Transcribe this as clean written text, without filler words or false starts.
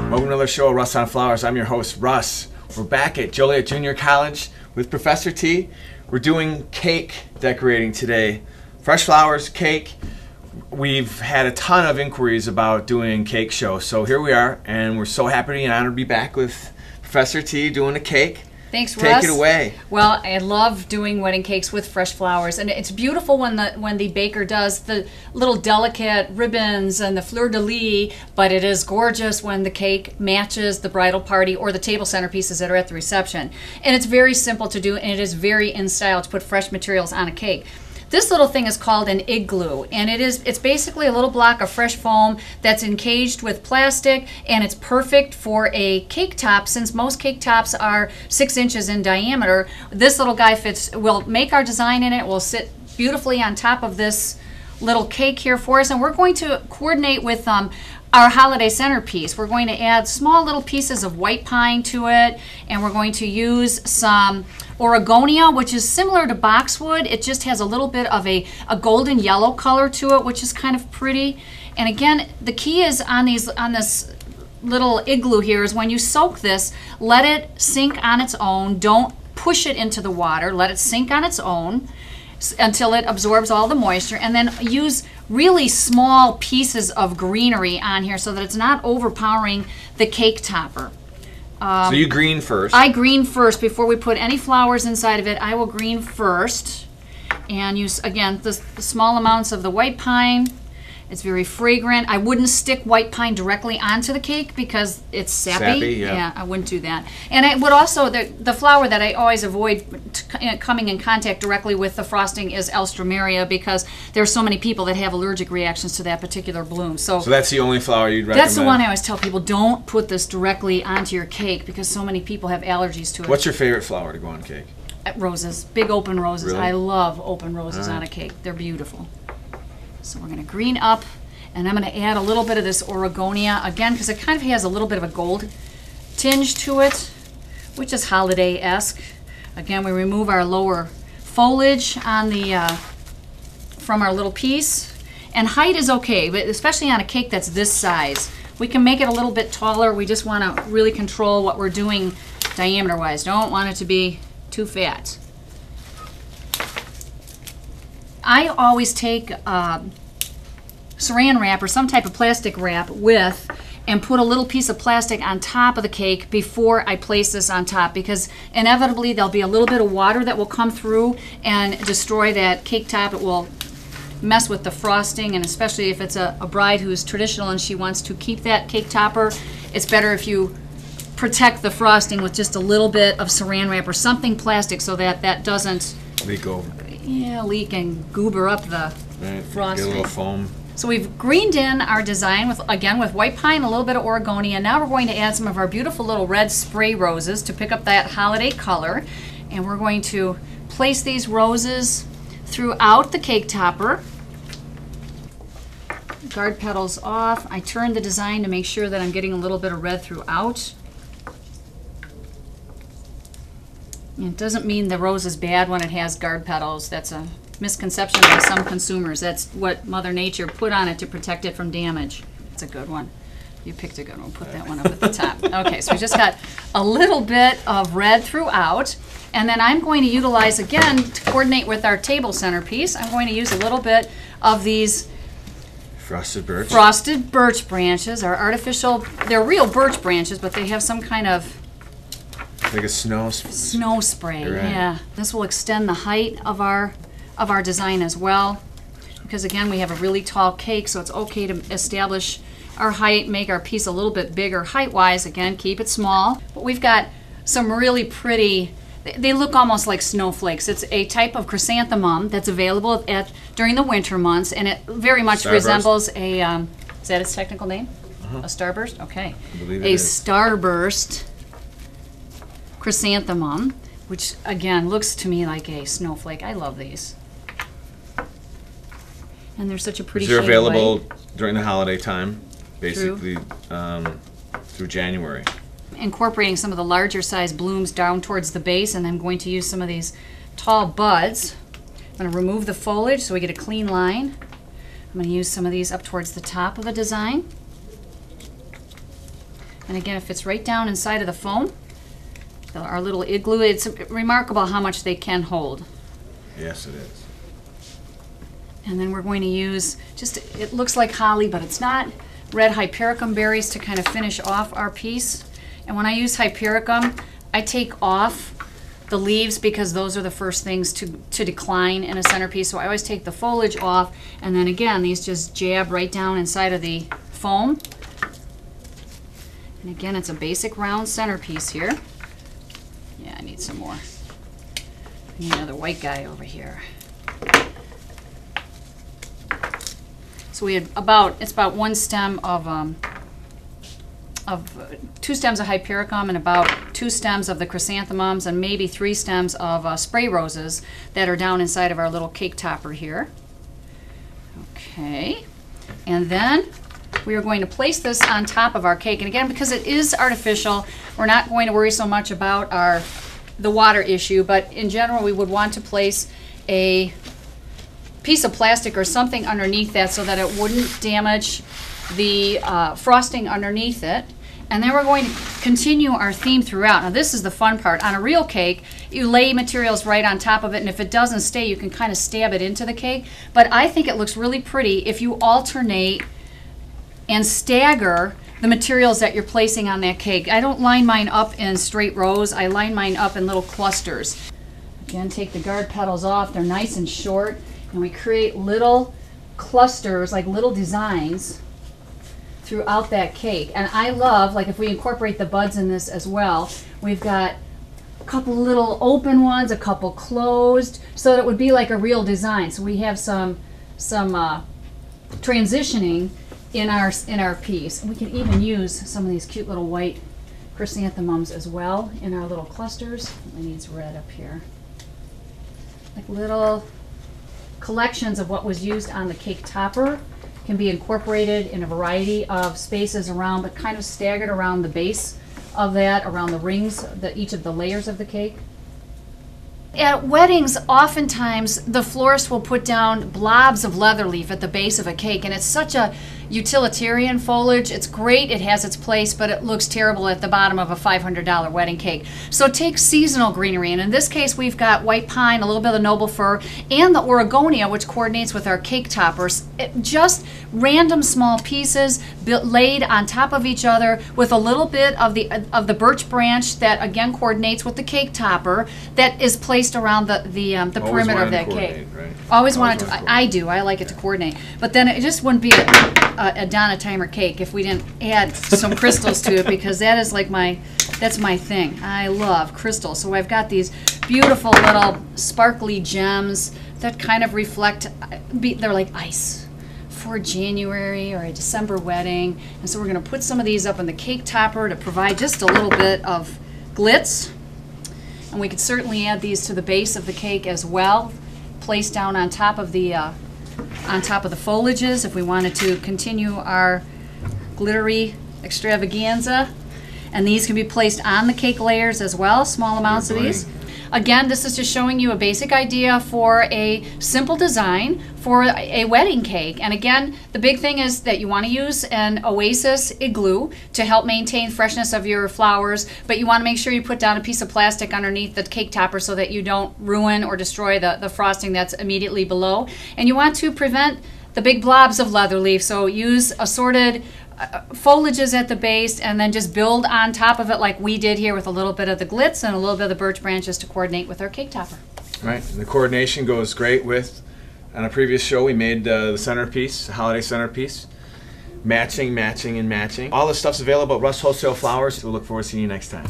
Welcome to another show of Russ on Flowers. I'm your host, Russ. We're back at Joliet Junior College with Professor T. We're doing cake decorating today. Fresh flowers, cake. We've had a ton of inquiries about doing cake shows, so here we are, and we're so happy and honored to be back with Professor T doing a cake. Thanks, Russ. Take it away. Well, I love doing wedding cakes with fresh flowers, and it's beautiful when the baker does the little delicate ribbons and the fleur-de-lis, but it is gorgeous when the cake matches the bridal party or the table centerpieces that are at the reception. And it's very simple to do, and it is very in style to put fresh materials on a cake. This little thing is called an igloo, and it's basically a little block of fresh foam that's encaged with plastic, and it's perfect for a cake top. Since most cake tops are 6 inches in diameter, this little guy fits. We'll make our design in it. We'll sit beautifully on top of this little cake here for us, and we're going to coordinate with our holiday centerpiece. We're going to add small little pieces of white pine to it, and we're going to use some Oregonia, which is similar to boxwood. It just has a little bit of a golden yellow color to it, which is kind of pretty. And again, the key is on this little igloo here is when you soak this, let it sink on its own. Don't push it into the water. Let it sink on its own until it absorbs all the moisture, and then use really small pieces of greenery on here so that it's not overpowering the cake topper. So you green first. I green first before we put any flowers inside of it. I will green first and use, again, the small amounts of the white pine. It's very fragrant. I wouldn't stick white pine directly onto the cake because it's sappy. Yeah, I wouldn't do that. And I would also, the flower that I always avoid coming in contact directly with the frosting is Alstroemeria, because there's so many people that have allergic reactions to that particular bloom. So that's the only flower you'd recommend? That's the one I always tell people, don't put this directly onto your cake because so many people have allergies to it. What's your favorite flower to go on cake? Roses, big open roses. Really? I love open roses on a cake. They're beautiful. So we're going to green up, and I'm going to add a little bit of this Oregonia, again, because it kind of has a little bit of a gold tinge to it, which is holiday-esque. Again, we remove our lower foliage on from our little piece. And height is okay, but especially on a cake that's this size. We can make it a little bit taller. We just want to really control what we're doing diameter-wise. Don't want it to be too fat. I always take saran wrap or some type of plastic wrap and put a little piece of plastic on top of the cake before I place this on top, because inevitably there'll be a little bit of water that will come through and destroy that cake top. It will mess with the frosting, and especially if it's a bride who's traditional and she wants to keep that cake topper, it's better if you protect the frosting with just a little bit of saran wrap or something plastic so that that doesn't leak over. Yeah, leak and goober up the frosting. Get a little foam. So we've greened in our design with white pine, a little bit of Oregonia. Now we're going to add some of our beautiful little red spray roses to pick up that holiday color. And we're going to place these roses throughout the cake topper. Guard petals off. I turned the design to make sure that I'm getting a little bit of red throughout. It doesn't mean the rose is bad when it has guard petals. That's a misconception by some consumers. That's what Mother Nature put on it to protect it from damage. That's a good one. You picked a good one. We'll put that one up at the top. Okay, so we just got a little bit of red throughout. And then I'm going to utilize, again, to coordinate with our table centerpiece, I'm going to use a little bit of these frosted birch branches. Our artificial, they're real birch branches, but they have some kind of like a snow spray. Right. Yeah. This will extend the height of our design as well, because again, we have a really tall cake, so it's okay to establish our height, make our piece a little bit bigger height-wise. Again, keep it small. But we've got some really pretty, they look almost like snowflakes. It's a type of chrysanthemum that's available during the winter months, and it very much resembles a, is that its technical name? A starburst? Okay. I believe it is. Starburst chrysanthemum, which again looks to me like a snowflake. I love these. And they're such a pretty shade. They're available during the holiday time, basically through January. Incorporating some of the larger size blooms down towards the base, and I'm going to use some of these tall buds. I'm going to remove the foliage so we get a clean line. I'm going to use some of these up towards the top of the design. And again, it fits right down inside of the foam. Our little igloo, it's remarkable how much they can hold. Yes, it is. And then we're going to use, it looks like holly, but it's not, red hypericum berries to kind of finish off our piece. And when I use hypericum, I take off the leaves because those are the first things to decline in a centerpiece. So I always take the foliage off, and then again, these just jab right down inside of the foam. And again, it's a basic round centerpiece here. Yeah, I need some more. I need another white guy over here. So we had it's about one stem of 2 stems of hypericum and about 2 stems of the chrysanthemums and maybe 3 stems of spray roses that are down inside of our little cake topper here. Okay, and then we are going to place this on top of our cake. And again, because it is artificial, we're not going to worry so much about the water issue, but in general we would want to place a piece of plastic or something underneath that so that it wouldn't damage the frosting underneath it. And then we're going to continue our theme throughout. Now this is the fun part. On a real cake, you lay materials right on top of it, and if it doesn't stay, you can kind of stab it into the cake. But I think it looks really pretty if you alternate and stagger the materials that you're placing on that cake. I don't line mine up in straight rows. I line mine up in little clusters. Again, take the guard petals off. They're nice and short, and we create little clusters, like little designs throughout that cake. And I love, like if we incorporate the buds in this as well, we've got a couple little open ones, a couple closed, so that it would be like a real design. So we have some transitioning in our piece. And we can even use some of these cute little white chrysanthemums as well in our little clusters. It needs red up here. Like little collections of what was used on the cake topper can be incorporated in a variety of spaces around, but kind of staggered around the base of that, around the rings, each of the layers of the cake. At weddings, oftentimes the florist will put down blobs of leather leaf at the base of a cake, and it's such a utilitarian foliage. It's great, it has its place, but it looks terrible at the bottom of a $500 wedding cake. So take seasonal greenery, and in this case we've got white pine, a little bit of noble fir, and the Oregonia, which coordinates with our cake toppers. Just random small pieces laid on top of each other with a little bit of the birch branch that again coordinates with the cake topper that is placed around the perimeter of that cake. Right? Always wanted to. I do. I like it to coordinate. But then it just wouldn't be a Donna Timer cake if we didn't add some crystals to it, because that is like that's my thing. I love crystals. So I've got these beautiful little sparkly gems that kind of reflect. They're like ice for January or a December wedding. And so we're going to put some of these up on the cake topper to provide just a little bit of glitz. And we could certainly add these to the base of the cake as well, placed down on top of the foliages if we wanted to continue our glittery extravaganza. And these can be placed on the cake layers as well, small amounts of these. Again, this is just showing you a basic idea for a simple design for a wedding cake. And again, the big thing is that you want to use an Oasis igloo to help maintain freshness of your flowers, but you want to make sure you put down a piece of plastic underneath the cake topper so that you don't ruin or destroy the frosting that's immediately below. And you want to prevent the big blobs of leather leaf, so use assorted foliages at the base and then just build on top of it like we did here with a little bit of the glitz and a little bit of the birch branches to coordinate with our cake topper. Right, and the coordination goes great with, on a previous show we made the centerpiece, the holiday centerpiece. Matching, matching, and matching. All this stuff's available at Russ Wholesale Flowers. We'll look forward to seeing you next time.